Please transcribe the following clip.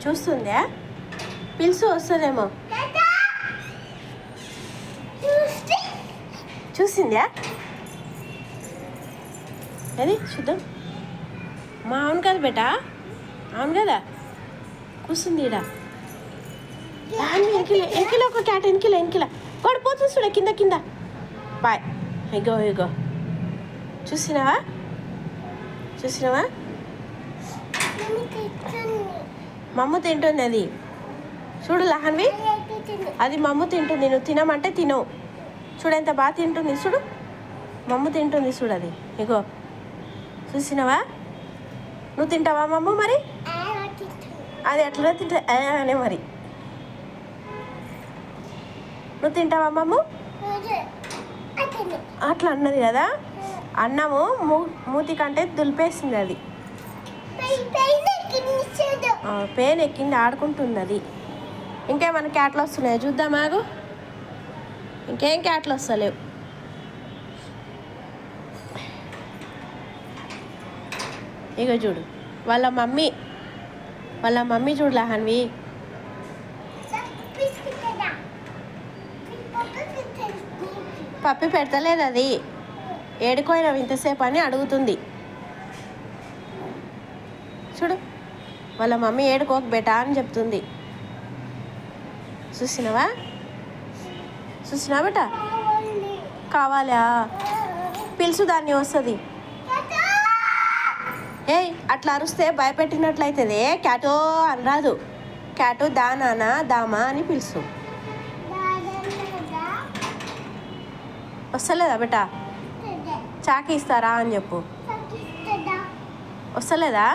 చూస్తుందా? పిలుసు వస్తుందేమో. చూసిందా? అది చూద్దాం. మా అవును కదా బేటా, అవును కదా, కూర్చుంది ఈడ. వెనకిల ఒక క్యాట్, వెనకిల వాడు పోతుంది చూడ, కింద కింద. బాయ్. ఇగో ఇగో, చూసినావా? మమ్మ తింటుంది అది. చూడు లహన్వి, అది మమ్మ తింటుంది. నువ్వు తినమంటే తినవు. చూడు ఎంత బాగా తింటుంది. చూడు మమ్మ తింటుంది. చూడు అది. ఇగో చూసినావా? నువ్వు తింటావా మమ్మ? మరి అది ఎట్లా తింటా అనే మరి. నువ్వు తింటావా మమ్మ? అట్లా అన్నది కదా. అన్నము మూతి కంటే దులిపేసింది అది. పేన్ ఎక్కింది, ఆడుకుంటుంది అది. ఇంకేమైనా క్యాట్లు వస్తున్నాయో చూద్దాం ఆగు. ఇంకేం క్యాట్లు వస్తలేవు. ఇగో చూడు వాళ్ళ మమ్మీ చూడు లహన్వి. పప్పి పెడతలేదు అది. ఏడుకోయినావు ఇంతసేపు అని అడుగుతుంది. చూడు వాళ్ళ మమ్మీ ఏడుకోక బేటా అని చెప్తుంది. చూసినావా బేటా? కావాలా? పిలుసు దాన్ని, వస్తుంది. ఏయ్ అట్లా అరుస్తే భయపెట్టినట్లయితుంది. క్యాటో అని రాదు. క్యాటో దానా దామా అని పిలుసు. వస్తలేదా బేటా? చాకి ఇస్తారా అని చెప్పు. వస్తలేదా?